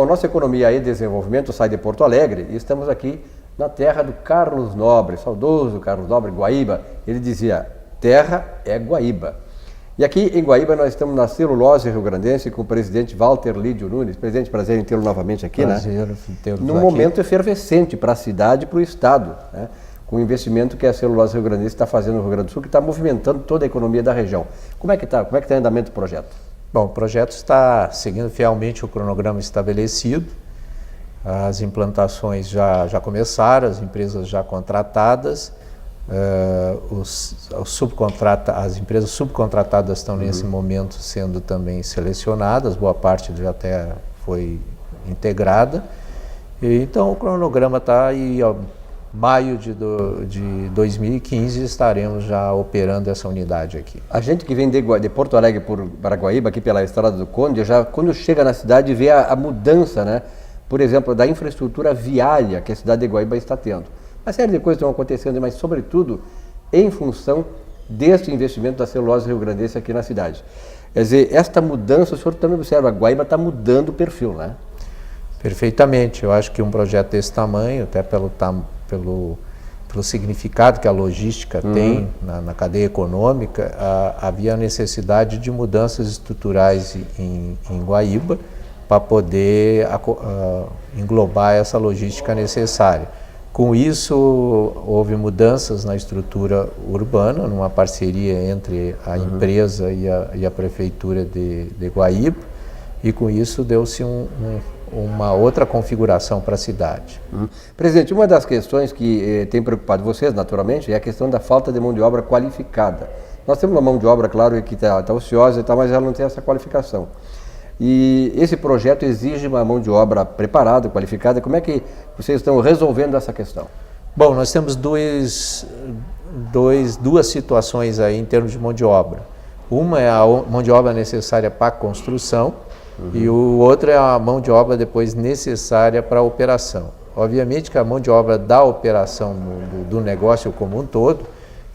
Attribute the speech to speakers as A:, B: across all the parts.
A: a nossa economia e desenvolvimento sai de Porto Alegre e estamos aqui na terra do Carlos Nobre, saudoso Carlos Nobre, Guaíba. Ele dizia, terra é Guaíba. E aqui em Guaíba nós estamos na Celulose rio-grandense com o presidente Walter Lídio Nunes. Presidente, prazer em tê-lo novamente aqui,
B: prazer,
A: né?
B: Tê-lo
A: Num
B: aqui.
A: momento efervescente para a cidade e para o estado, né? Com o investimento que a Celulose rio-grandense está fazendo no Rio Grande do Sul, que está movimentando toda a economia da região. Como é que está em andamento o projeto?
B: Bom, o projeto está seguindo fielmente o cronograma estabelecido. As implantações já começaram, as empresas já contratadas. As empresas subcontratadas estão nesse momento sendo também selecionadas, boa parte já até foi integrada. E, então o cronograma está aí, ó, maio de 2015 estaremos já operando essa unidade aqui.
A: A gente que vem de Porto Alegre para Guaíba, aqui pela Estrada do Conde, já quando chega na cidade vê a mudança, né? Por exemplo, da infraestrutura viária que a cidade de Guaíba está tendo. Uma série de coisas estão acontecendo, mas sobretudo em função deste investimento da Celulose rio-grandense aqui na cidade. Quer dizer, esta mudança, o senhor também observa, a Guaíba está mudando o perfil, né?
B: Perfeitamente. Eu acho que um projeto desse tamanho, até pelo significado que a logística tem na cadeia econômica, havia necessidade de mudanças estruturais em Guaíba para poder englobar essa logística necessária. Com isso, houve mudanças na estrutura urbana, numa parceria entre a empresa e a prefeitura de Guaíba, e com isso deu-se uma outra configuração para a cidade.
A: Presidente, uma das questões que tem preocupado vocês, naturalmente, é a questão da falta de mão de obra qualificada. Nós temos uma mão de obra, claro, que está ociosa e tal, mas ela não tem essa qualificação. E esse projeto exige uma mão de obra preparada, qualificada. Como é que vocês estão resolvendo essa questão?
B: Bom, nós temos duas situações aí em termos de mão de obra. Uma é a mão de obra necessária para a construção e o outro é a mão de obra depois necessária para a operação. Obviamente que a mão de obra da operação do negócio como um todo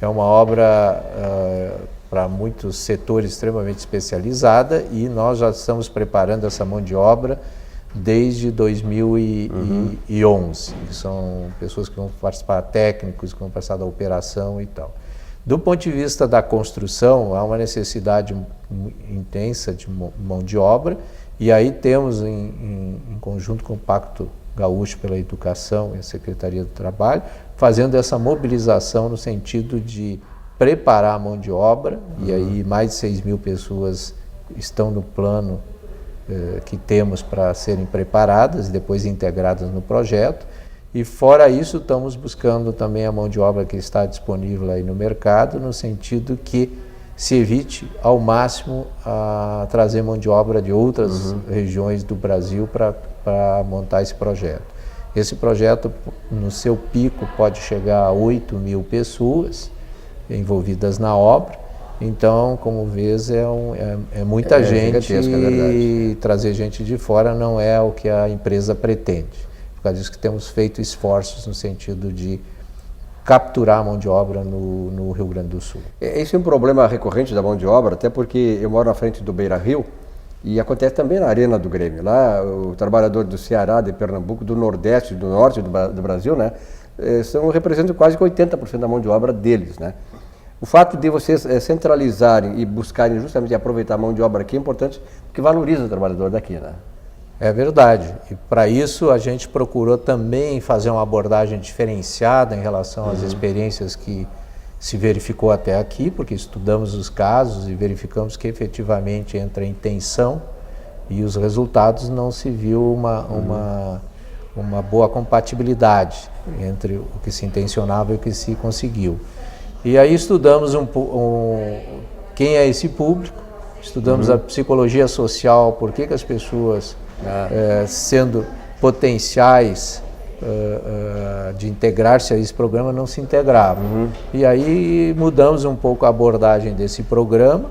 B: é uma obra para muitos setores extremamente especializada e nós já estamos preparando essa mão de obra desde 2011. São pessoas que vão participar, técnicos que vão participar da operação e tal. Do ponto de vista da construção, há uma necessidade intensa de mão de obra e aí temos, em conjunto com o Pacto Gaúcho pela Educação e a Secretaria do Trabalho, fazendo essa mobilização no sentido de preparar a mão de obra, e aí mais de 6.000 pessoas estão no plano que temos para serem preparadas e depois integradas no projeto. E fora isso, estamos buscando também a mão de obra que está disponível aí no mercado, no sentido que se evite ao máximo a trazer mão de obra de outras regiões do Brasil para montar esse projeto. Esse projeto, no seu pico, pode chegar a 8.000 pessoas envolvidas na obra. Então, como vês, é muita gente e trazer gente de fora não é o que a empresa pretende. Por causa disso que temos feito esforços no sentido de capturar a mão de obra no Rio Grande do Sul.
A: Esse é um problema recorrente da mão de obra, até porque eu moro na frente do Beira Rio e acontece também na Arena do Grêmio. Lá, o trabalhador do Ceará, de Pernambuco, do Nordeste, do Norte do Brasil, né, representam quase 80% da mão de obra deles, né? O fato de vocês centralizarem e buscarem justamente aproveitar a mão de obra aqui é importante, porque valoriza o trabalhador daqui, né?
B: É verdade. E para isso a gente procurou também fazer uma abordagem diferenciada em relação às experiências que se verificou até aqui, porque estudamos os casos e verificamos que efetivamente entre a intenção e os resultados não se viu uma boa compatibilidade entre o que se intencionava e o que se conseguiu. E aí estudamos quem é esse público, estudamos a psicologia social, por que as pessoas, sendo potenciais de integrar-se a esse programa, não se integravam. E aí mudamos um pouco a abordagem desse programa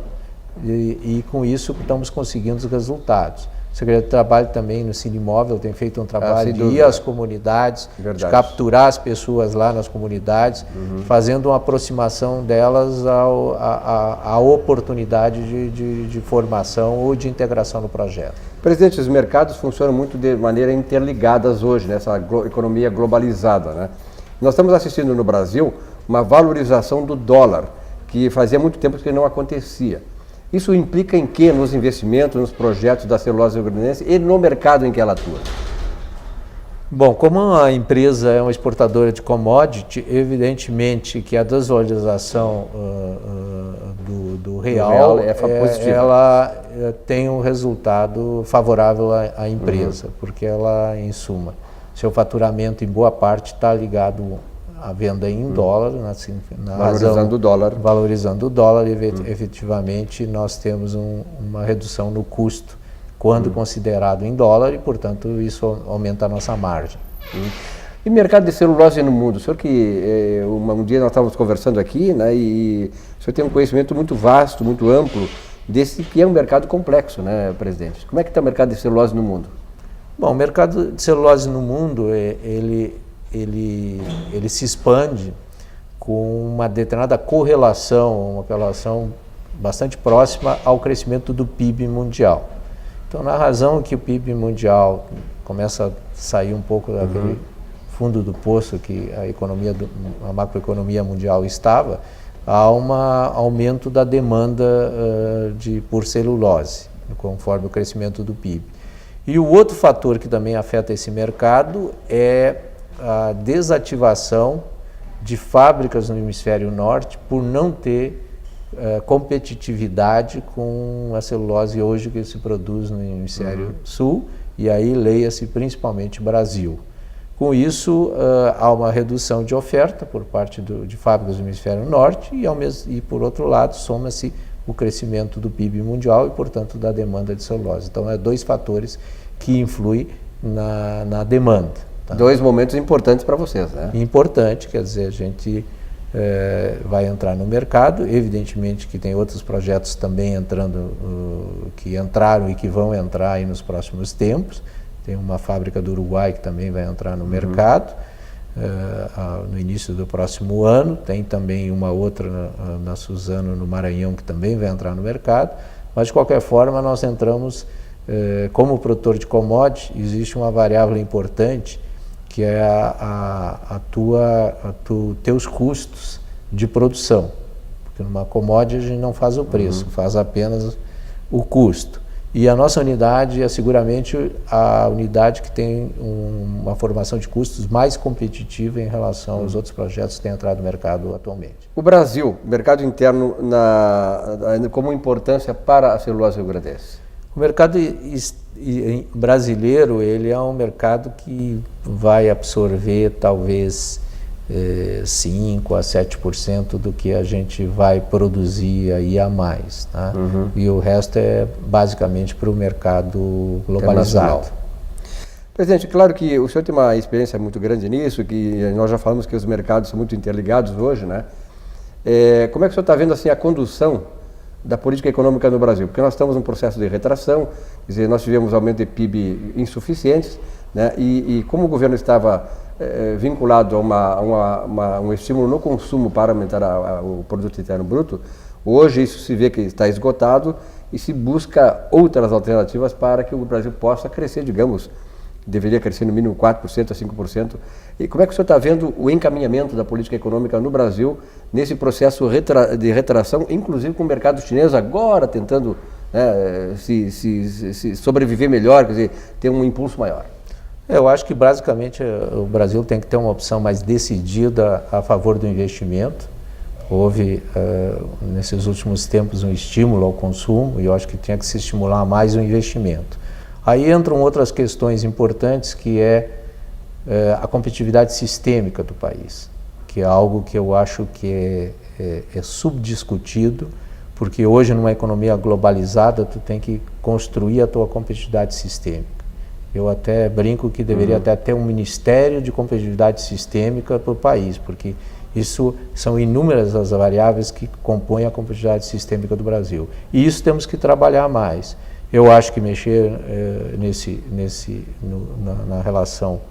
B: e com isso estamos conseguindo os resultados. O Secretaria de Trabalho também no Cinemóvel tem feito um trabalho de ir às comunidades, de capturar as pessoas lá nas comunidades, fazendo uma aproximação delas à oportunidade de formação ou de integração no projeto.
A: Presidente, os mercados funcionam muito de maneira interligadas hoje, nessa economia globalizada, né? Nós estamos assistindo no Brasil uma valorização do dólar, que fazia muito tempo que não acontecia. Isso implica em quê? Nos investimentos, nos projetos da celulose rio-grandense e no mercado em que ela atua?
B: Bom, como a empresa é uma exportadora de commodity, evidentemente que a desvalorização do real
A: é positiva.
B: Ela tem um resultado favorável à empresa, porque ela, em suma, seu faturamento em boa parte está ligado à venda em dólar, valorizando o dólar, efetivamente nós temos uma redução no custo quando considerado em dólar e, portanto, isso aumenta a nossa margem.
A: E mercado de celulose no mundo? O senhor que um dia nós estávamos conversando aqui, né, e o senhor tem um conhecimento muito vasto, muito amplo, desse que é um mercado complexo, né, presidente? Como é que está o mercado de celulose no mundo?
B: Bom, o mercado de celulose no mundo, ele se expande com uma determinada correlação, uma correlação bastante próxima ao crescimento do PIB mundial. Então, na razão que o PIB mundial começa a sair um pouco daquele fundo do poço que a macroeconomia mundial estava, há um aumento da demanda por celulose, conforme o crescimento do PIB. E o outro fator que também afeta esse mercado é a desativação de fábricas no hemisfério norte por não ter competitividade com a celulose hoje que se produz no hemisfério sul, e aí leia-se principalmente Brasil. Com isso, há uma redução de oferta por parte de fábricas do hemisfério norte e por outro lado, soma-se o crescimento do PIB mundial e, portanto, da demanda de celulose. Então, dois fatores que influem na demanda. Tá?
A: Dois momentos importantes para vocês, né?
B: Importante, quer dizer, a gente vai entrar no mercado, evidentemente que tem outros projetos também que entraram e que vão entrar aí nos próximos tempos. Tem uma fábrica do Uruguai que também vai entrar no mercado no início do próximo ano. Tem também uma outra na Suzano, no Maranhão, que também vai entrar no mercado. Mas, de qualquer forma, nós entramos, como produtor de commodity, existe uma variável importante, que é teus custos de produção. Porque numa commodity a gente não faz o preço, faz apenas o custo. E a nossa unidade é seguramente a unidade que tem uma formação de custos mais competitiva em relação aos outros projetos que têm entrado no mercado atualmente.
A: O Brasil, mercado interno, como importância para a celulose rio-grandense?
B: O mercado brasileiro, ele é um mercado que vai absorver talvez 5 a 7% do que a gente vai produzir aí a mais, tá? E o resto é basicamente para o mercado globalizado.
A: Presidente, claro que o senhor tem uma experiência muito grande nisso, que nós já falamos que os mercados são muito interligados hoje, né? Como é que o senhor está vendo assim a condução da política econômica no Brasil? Porque nós estamos num processo de retração, quer dizer, nós tivemos aumento de PIB insuficientes, né? E como o governo estava vinculado a um estímulo no consumo para aumentar o produto interno bruto, hoje isso se vê que está esgotado e se busca outras alternativas para que o Brasil possa crescer, digamos, deveria crescer no mínimo 4% a 5%. E como é que o senhor está vendo o encaminhamento da política econômica no Brasil nesse processo de retração, inclusive com o mercado chinês agora tentando se sobreviver melhor, quer dizer, ter um impulso maior?
B: Eu acho que basicamente o Brasil tem que ter uma opção mais decidida a favor do investimento. Houve nesses últimos tempos um estímulo ao consumo e eu acho que tinha que se estimular mais o investimento. Aí entram outras questões importantes, que é a competitividade sistêmica do país, que é algo que eu acho que é subdiscutido, porque hoje numa economia globalizada tu tem que construir a tua competitividade sistêmica. Eu até brinco que deveria até ter um Ministério de Competitividade Sistêmica para o país, porque isso são inúmeras as variáveis que compõem a competitividade sistêmica do Brasil. E isso temos que trabalhar mais. Eu acho que mexer na relação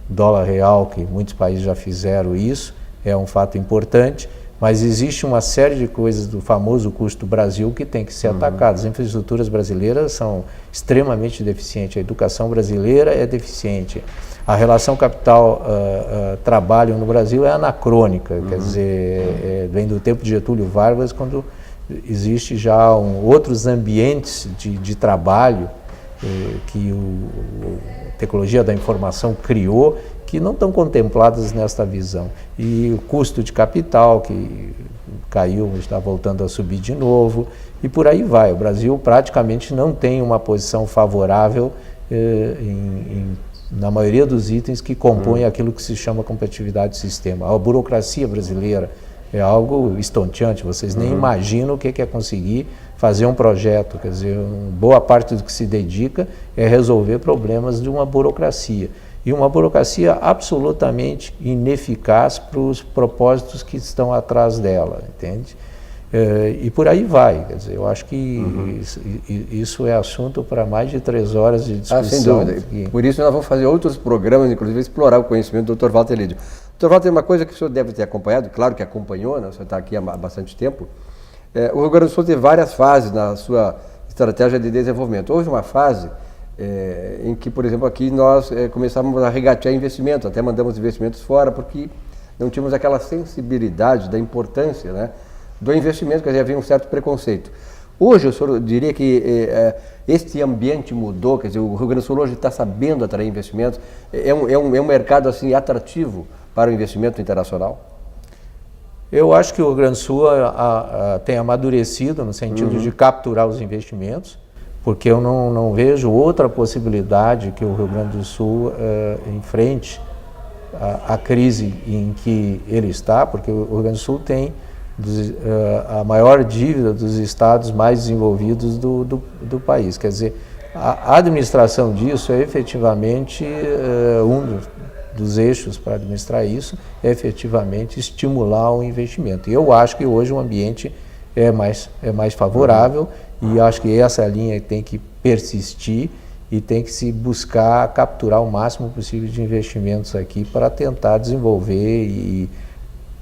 B: dólar-real, que muitos países já fizeram isso, é um fato importante, mas existe uma série de coisas do famoso custo Brasil que tem que ser atacado. As infraestruturas brasileiras são extremamente deficientes, a educação brasileira é deficiente, a relação capital-trabalho no Brasil é anacrônica, quer dizer, vem do tempo de Getúlio Vargas, quando existe já outros ambientes de trabalho que a tecnologia da informação criou, que não estão contempladas nesta visão. E o custo de capital, que caiu, está voltando a subir de novo, e por aí vai. O Brasil praticamente não tem uma posição favorável na maioria dos itens que compõem aquilo que se chama competitividade do sistema. A burocracia brasileira é algo estonteante, vocês nem imaginam o que é conseguir fazer um projeto, quer dizer, boa parte do que se dedica é resolver problemas de uma burocracia. E uma burocracia absolutamente ineficaz para os propósitos que estão atrás dela, entende? E por aí vai, quer dizer, eu acho que isso é assunto para mais de 3 horas de discussão.
A: Sem dúvida. Por isso nós vamos fazer outros programas, inclusive explorar o conhecimento do Dr. Walter Lídio. Dr. Walter, uma coisa que o senhor deve ter acompanhado, claro que acompanhou, né? O senhor está aqui há bastante tempo. O Rio Grande do Sul teve várias fases na sua estratégia de desenvolvimento. Houve uma fase em que, por exemplo, aqui nós começávamos a regatear investimentos, até mandamos investimentos fora, porque não tínhamos aquela sensibilidade da importância, né, do investimento, quer dizer, havia um certo preconceito. Hoje, o senhor diria que este ambiente mudou, quer dizer, o Rio Grande do Sul hoje está sabendo atrair investimentos, é um mercado assim atrativo para o investimento internacional?
B: Eu acho que o Rio Grande do Sul tem amadurecido no sentido de capturar os investimentos, porque eu não vejo outra possibilidade que o Rio Grande do Sul enfrente a crise em que ele está, porque o Rio Grande do Sul tem a maior dívida dos estados mais desenvolvidos do país. Quer dizer, a administração disso é efetivamente um dos eixos para administrar isso, é efetivamente estimular o investimento. E eu acho que hoje o ambiente é mais favorável e acho que essa linha tem que persistir e tem que se buscar capturar o máximo possível de investimentos aqui para tentar desenvolver e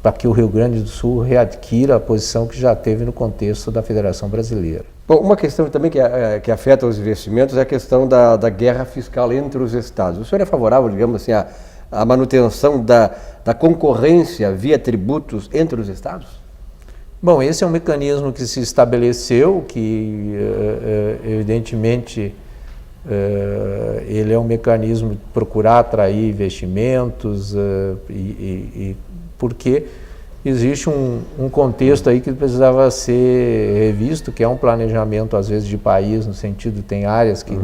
B: para que o Rio Grande do Sul readquira a posição que já teve no contexto da Federação Brasileira.
A: Bom, uma questão também que afeta os investimentos é a questão da guerra fiscal entre os estados. O senhor é favorável, digamos assim, à manutenção da concorrência via tributos entre os estados?
B: Bom, esse é um mecanismo que se estabeleceu, que evidentemente ele é um mecanismo de procurar atrair investimentos porque existe um contexto aí que precisava ser revisto, que é um planejamento às vezes de país, no sentido tem áreas que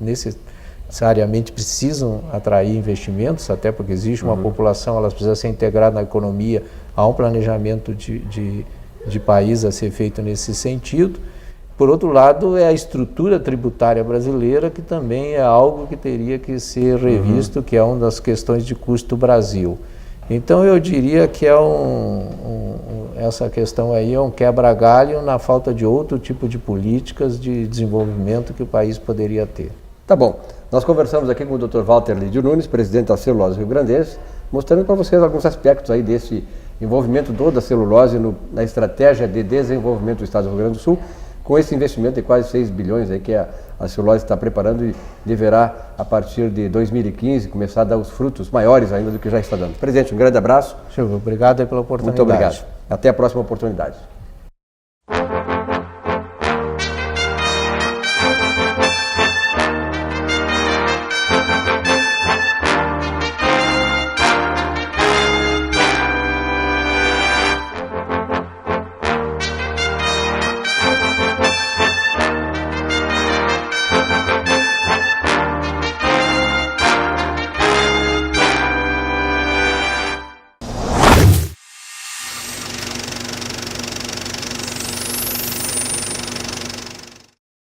B: necessariamente precisam atrair investimentos, até porque existe uma população, elas precisam ser integradas na economia, há um planejamento de país a ser feito nesse sentido. Por outro lado, é a estrutura tributária brasileira, que também é algo que teria que ser revisto, que é uma das questões de custo Brasil. Então eu diria que essa questão aí é um quebra-galho na falta de outro tipo de políticas de desenvolvimento que o país poderia ter.
A: Tá bom. Nós conversamos aqui com o Dr. Walter Lídio Nunes, presidente da Celulose Rio Grandense, mostrando para vocês alguns aspectos aí desse envolvimento toda a celulose na estratégia de desenvolvimento do Estado do Rio Grande do Sul, com esse investimento de quase 6 bilhões aí que a celulose está preparando e deverá, a partir de 2015, começar a dar os frutos maiores ainda do que já está dando. Presidente, um grande abraço.
B: Obrigado pela oportunidade.
A: Muito obrigado. Até a próxima oportunidade.